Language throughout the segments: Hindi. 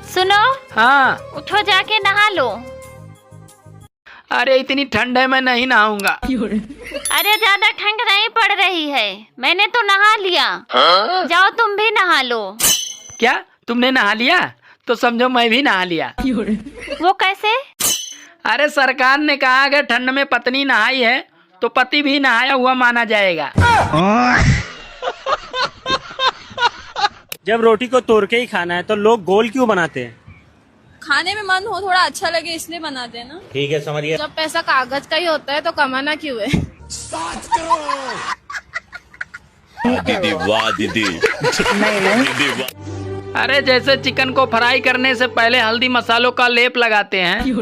सुनो। हाँ। उठो, जाके नहा लो। अरे इतनी ठंड है, मैं नहीं नहाऊंगा। अरे ज्यादा ठंड नहीं पड़ रही है, मैंने तो नहा लिया। जाओ तुम भी नहा लो। क्या तुमने नहा लिया? तो समझो मैं भी नहा लिया। वो कैसे? अरे सरकार ने कहा अगर ठंड में पत्नी नहाई है तो पति भी नहाया हुआ माना जाएगा। जब रोटी को तोड़ के ही खाना है तो लोग गोल क्यों बनाते हैं? खाने में मन हो, थोड़ा अच्छा लगे इसलिए बनाते हैं ना। ठीक है, समझिए। जब पैसा कागज का ही होता है तो कमाना क्यों है? दीदी वाह दीदी। दीदी वाह। अरे जैसे चिकन को फ्राई करने से पहले हल्दी मसालों का लेप लगाते हैं,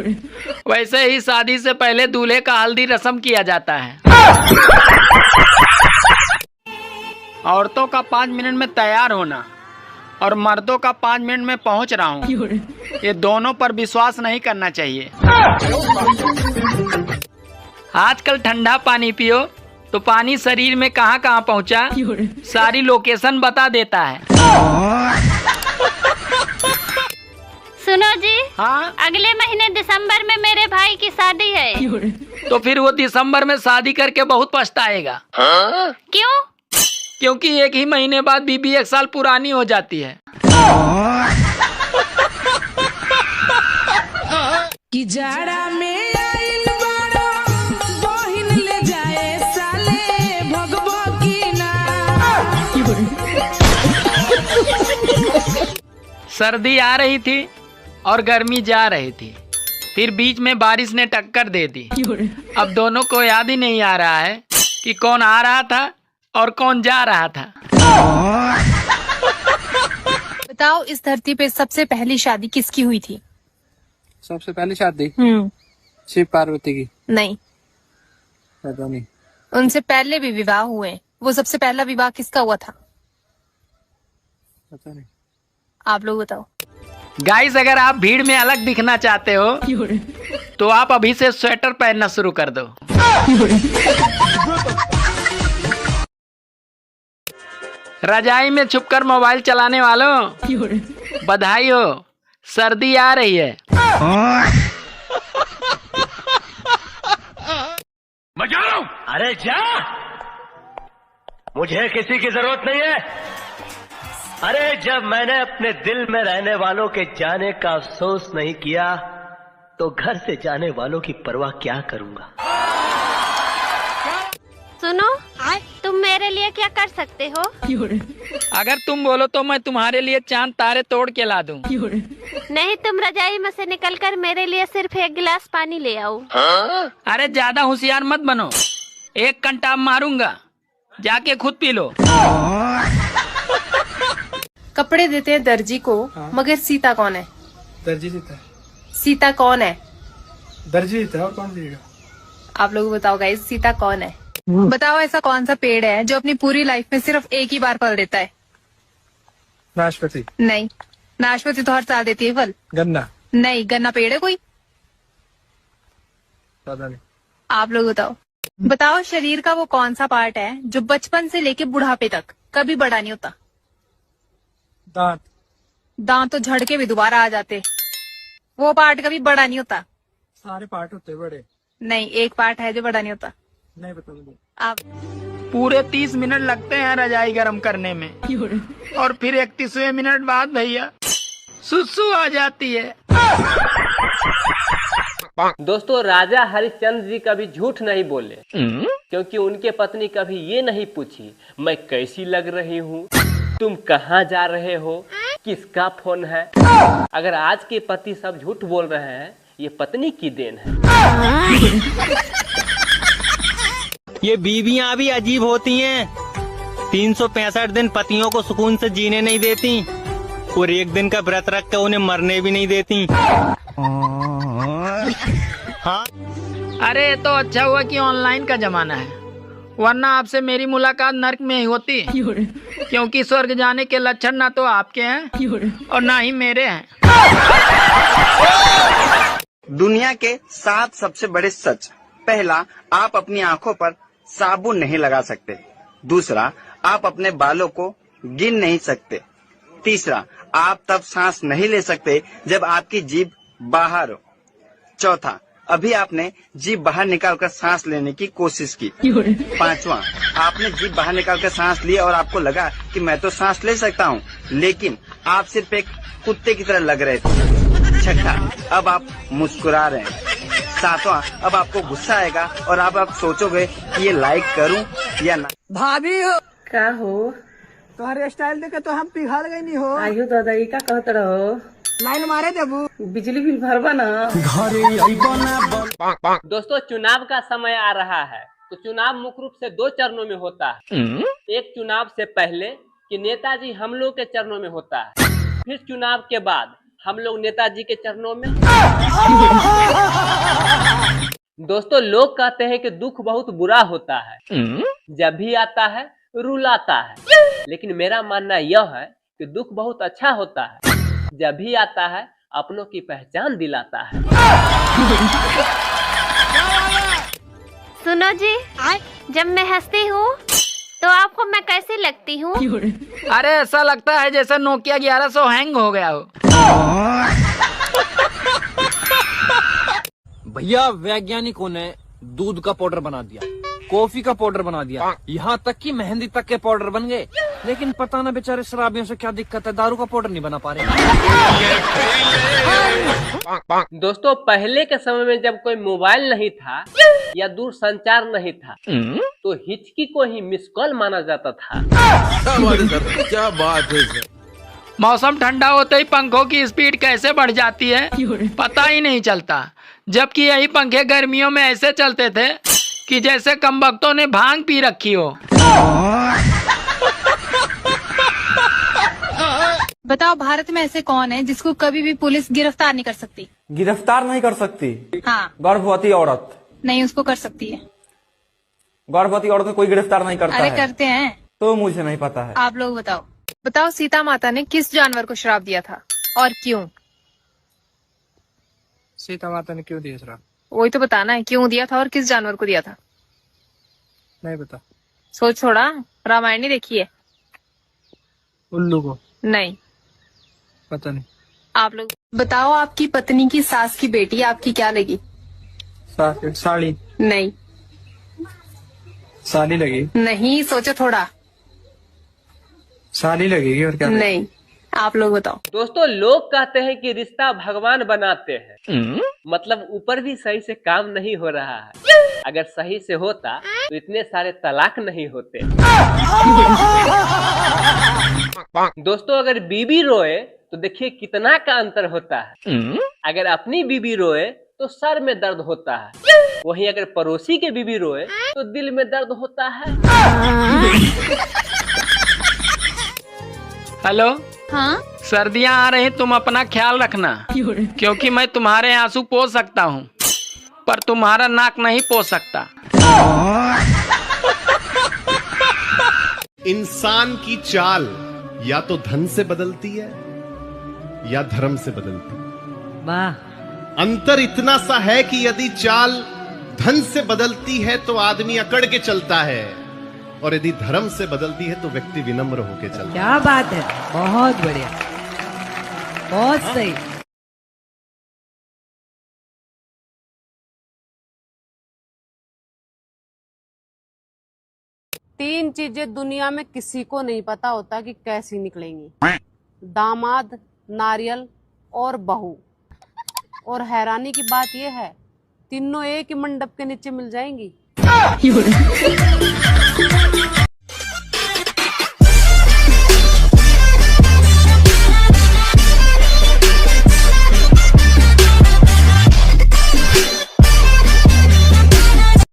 वैसे ही शादी से पहले दूल्हे का हल्दी रस्म किया जाता है। औरतों का 5 मिनट में तैयार होना और मर्दों का 5 मिनट में पहुंच रहा हूँ, ये दोनों पर विश्वास नहीं करना चाहिए। आजकल ठंडा पानी पियो तो पानी शरीर में कहाँ कहाँ पहुँचा सारी लोकेशन बता देता है। सुनो जी। हाँ। अगले महीने दिसंबर में मेरे भाई की शादी है। तो फिर वो दिसंबर में शादी करके बहुत पछताएगा। क्यों? क्योंकि एक ही महीने बाद बीबी 1 साल पुरानी हो जाती है। कि जाड़ा में आइल बाड़ो, बहिन ले जाए साले भगवा की ना। सर्दी आ रही थी और गर्मी जा रही थी, फिर बीच में बारिश ने टक्कर दे दी। अब दोनों को याद ही नहीं आ रहा है कि कौन आ रहा था और कौन जा रहा था। बताओ, इस धरती पे सबसे पहली शादी किसकी हुई थी? सबसे पहली शादी शिव पार्वती की। नहीं, पता नहीं। उनसे पहले भी विवाह हुए। वो सबसे पहला विवाह किसका हुआ था? पता नहीं। आप लोग बताओ। गाइस, अगर आप भीड़ में अलग दिखना चाहते हो तो आप अभी से स्वेटर पहनना शुरू कर दो। रजाई में छुपकर मोबाइल चलाने वालों, बधाई हो, सर्दी आ रही है। अरे जा, मुझे किसी की जरूरत नहीं है। अरे जब मैंने अपने दिल में रहने वालों के जाने का अफसोस नहीं किया तो घर से जाने वालों की परवाह क्या करूंगा। सुनो, तुम मेरे लिए क्या कर सकते हो? अगर तुम बोलो तो मैं तुम्हारे लिए चांद तारे तोड़ के ला दूं। नहीं, तुम रजाई में से निकलकर मेरे लिए सिर्फ 1 गिलास पानी ले आओ। अरे ज्यादा होशियार मत बनो, 1 कंटाप मारूंगा, जाके खुद पी लो। कपड़े देते हैं दर्जी को, मगर सीता कौन है? दर्जी सीता है। सीता कौन है? दर्जी सीता है, और कौन सीता? आप लोग बताओ गाइस, सीता कौन है? बताओ, ऐसा कौन सा पेड़ है जो अपनी पूरी लाइफ में सिर्फ एक ही बार फल देता है? नाशपाती। नहीं, नाशपाती तो हर साल देती है फल। गन्ना। नहीं, गन्ना पेड़ है कोई? पता नहीं। आप लोग बताओ। बताओ, शरीर का वो कौन सा पार्ट है जो बचपन से लेके बुढ़ापे तक कभी बड़ा नहीं होता? दांत। दांत तो झड़ के भी दोबारा आ जाते, वो पार्ट कभी बड़ा नहीं होता। सारे पार्ट होते हैं बड़े। नहीं, एक पार्ट है जो बड़ा नहीं होता। नहीं पता मुझे। आप। पूरे 30 मिनट लगते हैं रजाई गर्म करने में, और फिर 31वें मिनट बाद भैया सुसु आ जाती है। दोस्तों, राजा हरिश्चंद्र जी कभी झूठ नहीं बोले, क्योंकि उनके पत्नी कभी ये नहीं पूछी मैं कैसी लग रही हूँ, तुम कहाँ जा रहे हो, किसका फोन है। अगर आज के पति सब झूठ बोल रहे हैं, ये पत्नी की देन है। ये बीवियां भी अजीब होती हैं। 365 दिन पतियों को सुकून से जीने नहीं देती और एक दिन का व्रत रख कर उन्हें मरने भी नहीं देती। हाँ। अरे तो अच्छा हुआ कि ऑनलाइन का जमाना है, वरना आपसे मेरी मुलाकात नर्क में ही होती, क्योंकि स्वर्ग जाने के लक्षण ना तो आपके हैं और ना ही मेरे हैं। दुनिया के 7 सबसे बड़े सच। पहला, आप अपनी आंखों पर साबुन नहीं लगा सकते। दूसरा, आप अपने बालों को गिन नहीं सकते। तीसरा, आप तब सांस नहीं ले सकते जब आपकी जीभ बाहर हो। चौथा, अभी आपने जीभ बाहर निकालकर सांस लेने की कोशिश की। पांचवा, आपने जीभ बाहर निकालकर सांस ली और आपको लगा कि मैं तो सांस ले सकता हूँ, लेकिन आप सिर्फ एक कुत्ते की तरह लग रहे थे। छठा, अब आप मुस्कुरा रहे हैं। सातवां, अब आपको गुस्सा आएगा और आप सोचोगे कि ये लाइक करूं या ना। भाभी हो का हो तुम्हारे स्टाइल देखे तो हम पिघल गई नहीं हो। आयु दादा ये का कहत रहो? लाइन मारे देबू, बिजली बिल भरवा ना। दोस्तों, चुनाव का समय आ रहा है, तो चुनाव मुख्य रूप से 2 चरणों में होता है। एक चुनाव से पहले कि नेताजी हम लोग के चरणों में होता है, फिर चुनाव के बाद हम लोग नेताजी के चरणों में। दोस्तों, लोग कहते हैं कि दुख बहुत बुरा होता है, जब भी आता है रुलाता है, लेकिन मेरा मानना यह है कि दुख बहुत अच्छा होता है, जब भी आता है अपनों की पहचान दिलाता है। सुनो जी, जब मैं हंसती हूँ तो आपको मैं कैसी लगती हूँ? अरे ऐसा लगता है जैसे नोकिया 1100 हैंग हो गया हो। भैया, वैज्ञानिकों ने दूध का पाउडर बना दिया, कॉफी का पाउडर बना दिया, यहाँ तक कि मेहंदी तक के पाउडर बन गए, लेकिन पता ना बेचारे शराबियों से क्या दिक्कत है, दारू का पाउडर नहीं बना पा रहे। दोस्तों, पहले के समय में जब कोई मोबाइल नहीं था या दूर संचार नहीं था, तो हिचकी को ही मिस कॉल माना जाता था। क्या बात है सर। मौसम ठंडा होते ही पंखों की स्पीड कैसे बढ़ जाती है पता ही नहीं चलता, जबकि यही पंखे गर्मियों में ऐसे चलते थे कि जैसे कमबख्तों ने भांग पी रखी हो। बताओ, भारत में ऐसे कौन है जिसको कभी भी पुलिस गिरफ्तार नहीं कर सकती? गिरफ्तार नहीं कर सकती? हाँ। गर्भवती औरत नहीं, उसको कर सकती है। गर्भवती औरत को कोई गिरफ्तार नहीं करता अरे है। करते हैं। तो मुझे नहीं पता है। आप लोग बताओ। बताओ, सीता माता ने किस जानवर को श्राप दिया था और क्यों? सीता माता ने क्यों दिया श्राप? वही तो बताना है, क्यों दिया था और किस जानवर को दिया था। नहीं पता। सोच थोड़ा, रामायण नहीं देखी है? उल्लू को? नहीं। पता नहीं। आप लोग बताओ, आपकी पत्नी की सास की बेटी आपकी क्या लगी? साड़ी? नहीं। साली लगी? नहीं, सोचो थोड़ा। साली लगेगी और क्या? नहीं। आप लोग बताओ। दोस्तों, लोग कहते हैं कि रिश्ता भगवान बनाते हैं, मतलब ऊपर भी सही से काम नहीं हो रहा है। अगर सही से होता तो इतने सारे तलाक नहीं होते। दोस्तों, अगर बीबी रोए तो देखिए कितना का अंतर होता है। अगर अपनी बीबी रोए तो सर में दर्द होता है, वहीं अगर पड़ोसी के बीबी रोए तो दिल में दर्द होता है। हेलो, हाँ, सर्दियाँ आ रही, तुम अपना ख्याल रखना, क्योंकि मैं तुम्हारे आंसू पोंछ सकता हूँ पर तुम्हारा नाक नहीं पोंछ सकता। इंसान की चाल या तो धन से बदलती है या धर्म से बदलती है। वाह। अंतर इतना सा है कि यदि चाल धन से बदलती है तो आदमी अकड़ के चलता है, और यदि धर्म से बदलती है तो व्यक्ति विनम्र होकर चलता है। क्या बात है, बहुत बढ़िया, बहुत सही। तीन चीजें दुनिया में किसी को नहीं पता होता कि कैसी निकलेंगी: दामाद, नारियल और बहू। और हैरानी की बात यह है, तीनों एक ही मंडप के नीचे मिल जाएंगी।